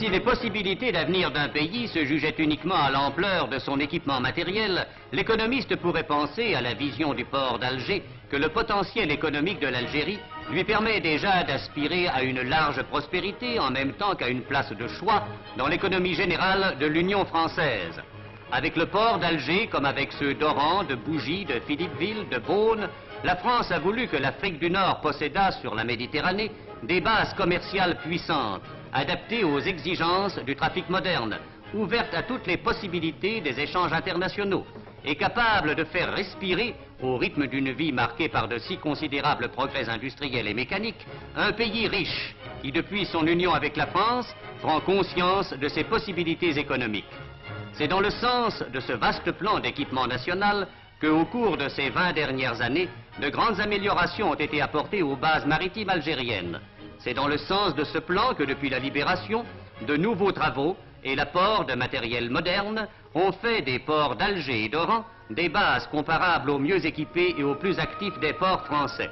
Si les possibilités d'avenir d'un pays se jugeaient uniquement à l'ampleur de son équipement matériel, l'économiste pourrait penser à la vision du port d'Alger que le potentiel économique de l'Algérie lui permet déjà d'aspirer à une large prospérité en même temps qu'à une place de choix dans l'économie générale de l'Union française. Avec le port d'Alger, comme avec ceux d'Oran, de Bougie, de Philippeville, de Beaune, la France a voulu que l'Afrique du Nord possédât sur la Méditerranée des bases commerciales puissantes, adaptées aux exigences du trafic moderne, ouvertes à toutes les possibilités des échanges internationaux et capables de faire respirer, au rythme d'une vie marquée par de si considérables progrès industriels et mécaniques, un pays riche qui, depuis son union avec la France, prend conscience de ses possibilités économiques. C'est dans le sens de ce vaste plan d'équipement national qu'au cours de ces 20 dernières années, de grandes améliorations ont été apportées aux bases maritimes algériennes. C'est dans le sens de ce plan que depuis la libération, de nouveaux travaux et l'apport de matériel moderne ont fait des ports d'Alger et d'Oran des bases comparables aux mieux équipés et aux plus actifs des ports français.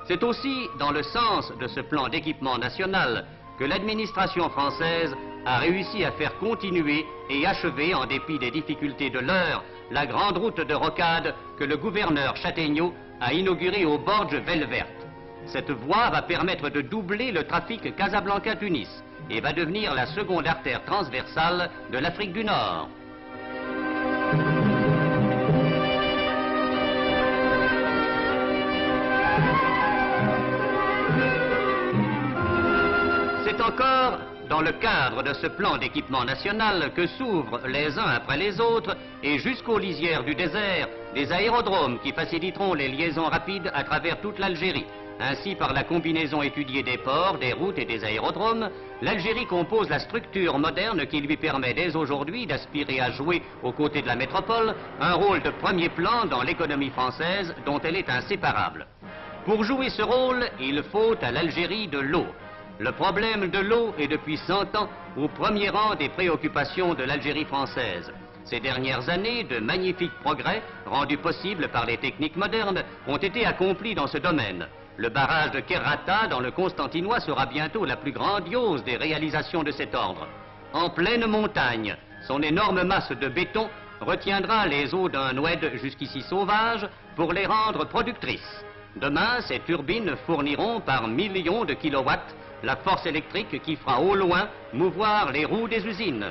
C'est aussi dans le sens de ce plan d'équipement national que l'administration française a réussi à faire continuer et achever, en dépit des difficultés de l'heure, la grande route de rocade que le gouverneur Châtaigneau a inaugurée au bord de Velle-Verte. Cette voie va permettre de doubler le trafic Casablanca-Tunis et va devenir la seconde artère transversale de l'Afrique du Nord. C'est encore dans le cadre de ce plan d'équipement national que s'ouvrent les uns après les autres et jusqu'aux lisières du désert des aérodromes qui faciliteront les liaisons rapides à travers toute l'Algérie. Ainsi, par la combinaison étudiée des ports, des routes et des aérodromes, l'Algérie compose la structure moderne qui lui permet dès aujourd'hui d'aspirer à jouer aux côtés de la métropole un rôle de premier plan dans l'économie française dont elle est inséparable. Pour jouer ce rôle, il faut à l'Algérie de l'eau. Le problème de l'eau est depuis 100 ans au premier rang des préoccupations de l'Algérie française. Ces dernières années, de magnifiques progrès, rendus possibles par les techniques modernes, ont été accomplis dans ce domaine. Le barrage de Kerrata, dans le Constantinois, sera bientôt la plus grandiose des réalisations de cet ordre. En pleine montagne, son énorme masse de béton retiendra les eaux d'un oued jusqu'ici sauvage pour les rendre productrices. Demain, ces turbines fourniront par millions de kilowatts la force électrique qui fera au loin mouvoir les roues des usines.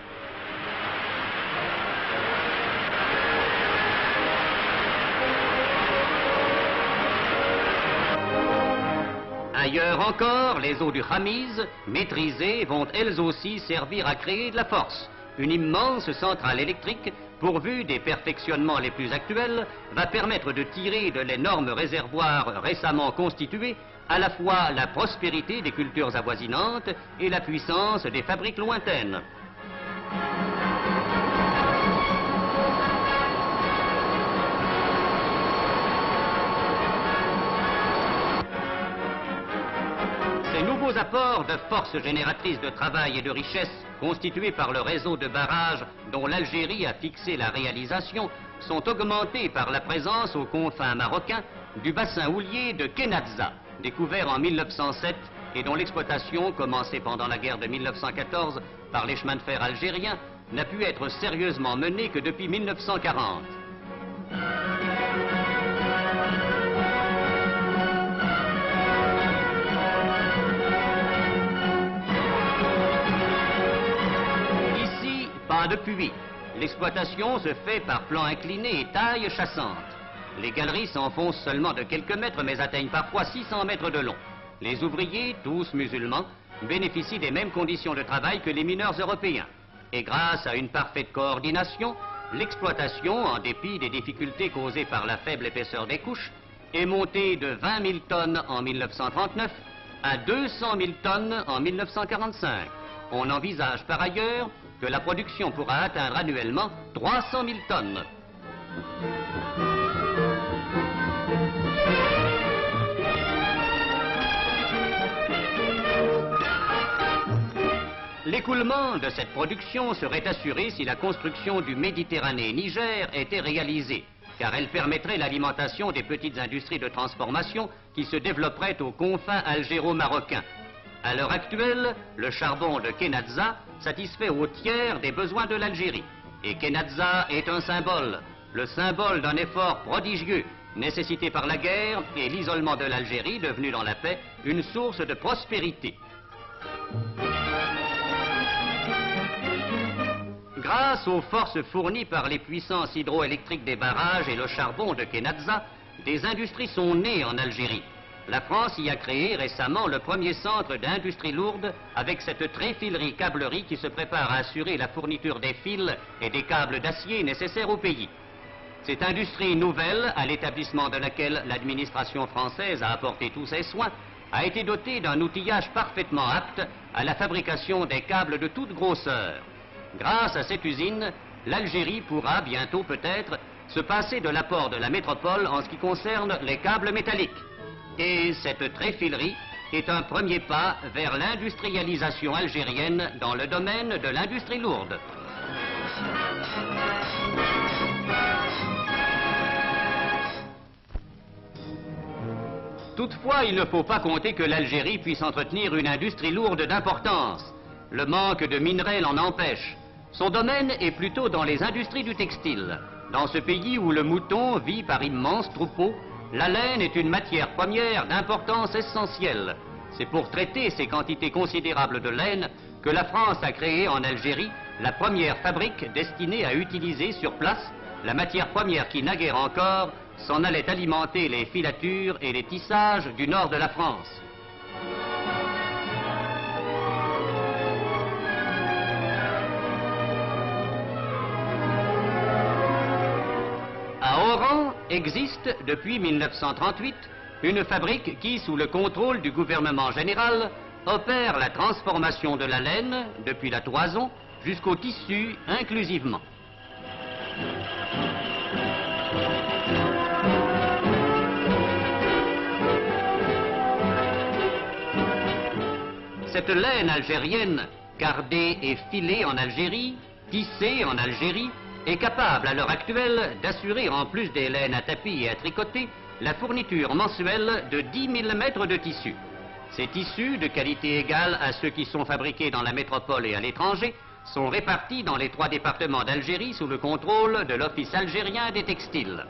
Ailleurs encore, les eaux du Khamiz, maîtrisées, vont elles aussi servir à créer de la force. Une immense centrale électrique, pourvue des perfectionnements les plus actuels, va permettre de tirer de l'énorme réservoir récemment constitué à la fois la prospérité des cultures avoisinantes et la puissance des fabriques lointaines. Ces nouveaux apports de force génératrice de travail et de richesse constitués par le réseau de barrages dont l'Algérie a fixé la réalisation sont augmentés par la présence aux confins marocains du bassin houlier de Kenazza, découvert en 1907 et dont l'exploitation, commencée pendant la guerre de 1914 par les chemins de fer algériens, n'a pu être sérieusement menée que depuis 1940. Ici, pas de puits. L'exploitation se fait par plan incliné et taille chassante. Les galeries s'enfoncent seulement de quelques mètres, mais atteignent parfois 600 mètres de long. Les ouvriers, tous musulmans, bénéficient des mêmes conditions de travail que les mineurs européens. Et grâce à une parfaite coordination, l'exploitation, en dépit des difficultés causées par la faible épaisseur des couches, est montée de 20 000 tonnes en 1939 à 200 000 tonnes en 1945. On envisage par ailleurs que la production pourra atteindre annuellement 300 000 tonnes. L'écoulement de cette production serait assuré si la construction du Méditerranée-Niger était réalisée, car elle permettrait l'alimentation des petites industries de transformation qui se développeraient aux confins algéro-marocains. À l'heure actuelle, le charbon de Kenazza satisfait au tiers des besoins de l'Algérie. Et Kenazza est un symbole, le symbole d'un effort prodigieux nécessité par la guerre et l'isolement de l'Algérie, devenue dans la paix une source de prospérité. Grâce aux forces fournies par les puissances hydroélectriques des barrages et le charbon de Kenazza, des industries sont nées en Algérie. La France y a créé récemment le premier centre d'industrie lourde avec cette tréfilerie-câblerie qui se prépare à assurer la fourniture des fils et des câbles d'acier nécessaires au pays. Cette industrie nouvelle, à l'établissement de laquelle l'administration française a apporté tous ses soins, a été dotée d'un outillage parfaitement apte à la fabrication des câbles de toute grosseur. Grâce à cette usine, l'Algérie pourra bientôt peut-être se passer de l'apport de la métropole en ce qui concerne les câbles métalliques. Et cette tréfilerie est un premier pas vers l'industrialisation algérienne dans le domaine de l'industrie lourde. Toutefois, il ne faut pas compter que l'Algérie puisse entretenir une industrie lourde d'importance. Le manque de minerais l'en empêche. Son domaine est plutôt dans les industries du textile. Dans ce pays où le mouton vit par immenses troupeaux, la laine est une matière première d'importance essentielle. C'est pour traiter ces quantités considérables de laine que la France a créé en Algérie la première fabrique destinée à utiliser sur place la matière première qui, naguère encore, s'en allait alimenter les filatures et les tissages du nord de la France. À Oran existe depuis 1938 une fabrique qui, sous le contrôle du gouvernement général, opère la transformation de la laine, depuis la toison jusqu'au tissu inclusivement. Cette laine algérienne, cardée et filée en Algérie, tissée en Algérie, est capable à l'heure actuelle d'assurer, en plus des laines à tapis et à tricoter, la fourniture mensuelle de 10 000 mètres de tissu. Ces tissus, de qualité égale à ceux qui sont fabriqués dans la métropole et à l'étranger, sont répartis dans les 3 départements d'Algérie sous le contrôle de l'Office algérien des textiles.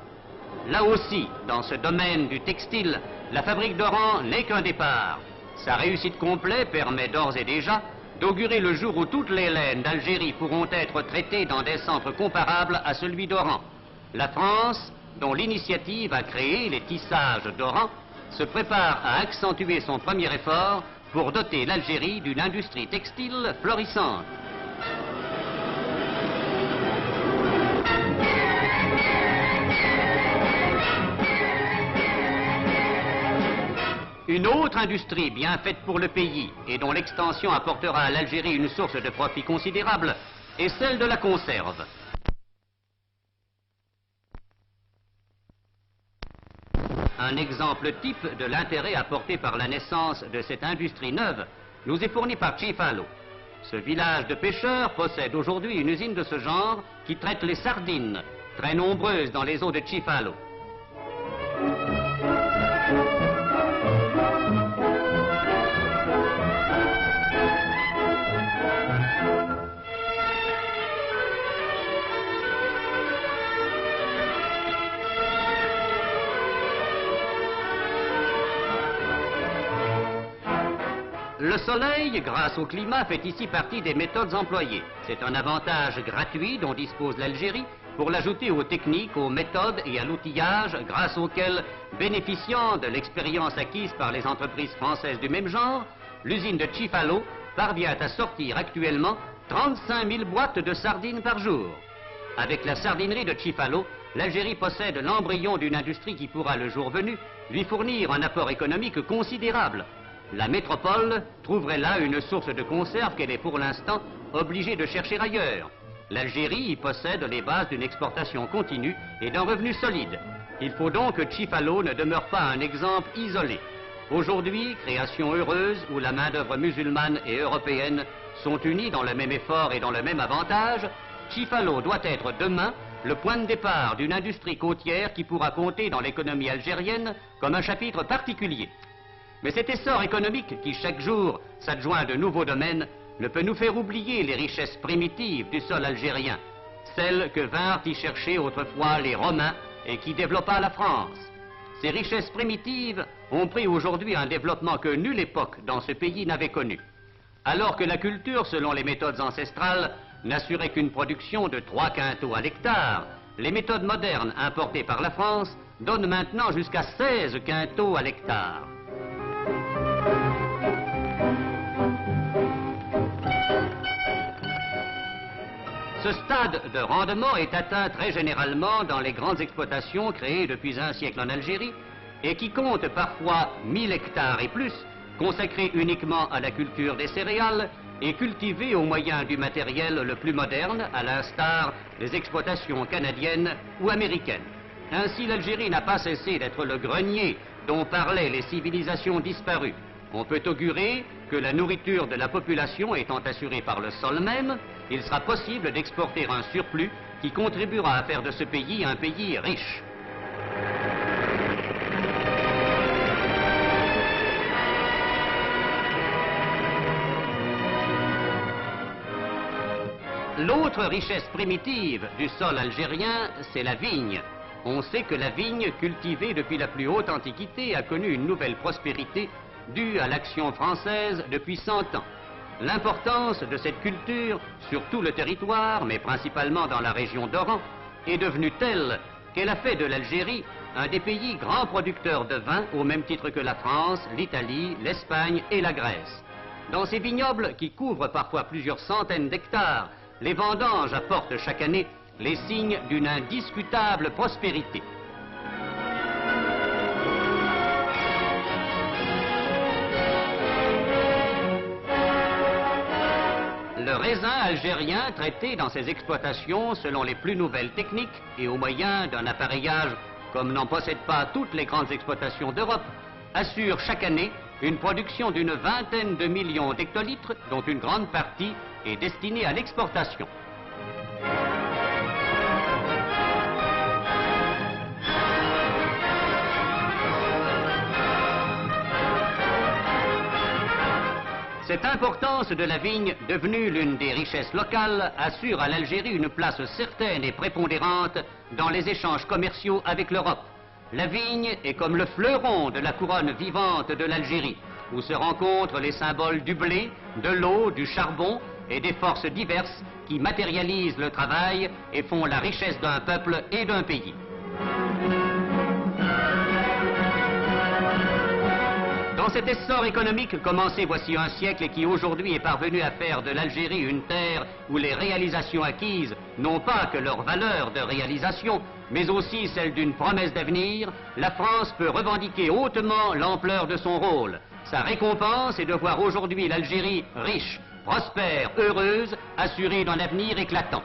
Là aussi, dans ce domaine du textile, la fabrique d'Oran n'est qu'un départ. Sa réussite complète permet d'ores et déjà d'augurer le jour où toutes les laines d'Algérie pourront être traitées dans des centres comparables à celui d'Oran. La France, dont l'initiative a créé les tissages d'Oran, se prépare à accentuer son premier effort pour doter l'Algérie d'une industrie textile florissante. Une autre industrie bien faite pour le pays et dont l'extension apportera à l'Algérie une source de profit considérable est celle de la conserve. Un exemple type de l'intérêt apporté par la naissance de cette industrie neuve nous est fourni par Chifalo. Ce village de pêcheurs possède aujourd'hui une usine de ce genre qui traite les sardines, très nombreuses dans les eaux de Chifalo. Le soleil, grâce au climat, fait ici partie des méthodes employées. C'est un avantage gratuit dont dispose l'Algérie pour l'ajouter aux techniques, aux méthodes et à l'outillage grâce auxquels, bénéficiant de l'expérience acquise par les entreprises françaises du même genre, l'usine de Chifalo parvient à sortir actuellement 35 000 boîtes de sardines par jour. Avec la sardinerie de Chifalo, l'Algérie possède l'embryon d'une industrie qui pourra, le jour venu, lui fournir un apport économique considérable. La métropole trouverait là une source de conserve qu'elle est pour l'instant obligée de chercher ailleurs. L'Algérie y possède les bases d'une exportation continue et d'un revenu solide. Il faut donc que Chifalo ne demeure pas un exemple isolé. Aujourd'hui, création heureuse où la main-d'œuvre musulmane et européenne sont unies dans le même effort et dans le même avantage, Chifalo doit être demain le point de départ d'une industrie côtière qui pourra compter dans l'économie algérienne comme un chapitre particulier. Mais cet essor économique qui chaque jour s'adjoint de nouveaux domaines ne peut nous faire oublier les richesses primitives du sol algérien, celles que vinrent y chercher autrefois les Romains et qui développa la France. Ces richesses primitives ont pris aujourd'hui un développement que nulle époque dans ce pays n'avait connu. Alors que la culture, selon les méthodes ancestrales, n'assurait qu'une production de 3 quintaux à l'hectare, les méthodes modernes importées par la France donnent maintenant jusqu'à 16 quintaux à l'hectare. Ce stade de rendement est atteint très généralement dans les grandes exploitations créées depuis un siècle en Algérie et qui comptent parfois 1000 hectares et plus, consacrés uniquement à la culture des céréales et cultivés au moyen du matériel le plus moderne, à l'instar des exploitations canadiennes ou américaines. Ainsi, l'Algérie n'a pas cessé d'être le grenier dont parlaient les civilisations disparues. On peut augurer que la nourriture de la population étant assurée par le sol même, il sera possible d'exporter un surplus qui contribuera à faire de ce pays un pays riche. L'autre richesse primitive du sol algérien, c'est la vigne. On sait que la vigne, cultivée depuis la plus haute antiquité, a connu une nouvelle prospérité due à l'action française depuis 100 ans. L'importance de cette culture sur tout le territoire, mais principalement dans la région d'Oran, est devenue telle qu'elle a fait de l'Algérie un des pays grands producteurs de vin au même titre que la France, l'Italie, l'Espagne et la Grèce. Dans ces vignobles qui couvrent parfois plusieurs centaines d'hectares, les vendanges apportent chaque année les signes d'une indiscutable prospérité. Le raisin algérien, traité dans ses exploitations selon les plus nouvelles techniques et au moyen d'un appareillage comme n'en possèdent pas toutes les grandes exploitations d'Europe, assure chaque année une production d'une vingtaine de millions d'hectolitres, dont une grande partie est destinée à l'exportation. Cette importance de la vigne, devenue l'une des richesses locales, assure à l'Algérie une place certaine et prépondérante dans les échanges commerciaux avec l'Europe. La vigne est comme le fleuron de la couronne vivante de l'Algérie, où se rencontrent les symboles du blé, de l'eau, du charbon et des forces diverses qui matérialisent le travail et font la richesse d'un peuple et d'un pays. Dans cet essor économique commencé voici un siècle et qui aujourd'hui est parvenu à faire de l'Algérie une terre où les réalisations acquises n'ont pas que leur valeur de réalisation, mais aussi celle d'une promesse d'avenir, la France peut revendiquer hautement l'ampleur de son rôle. Sa récompense est de voir aujourd'hui l'Algérie riche, prospère, heureuse, assurée d'un avenir éclatant.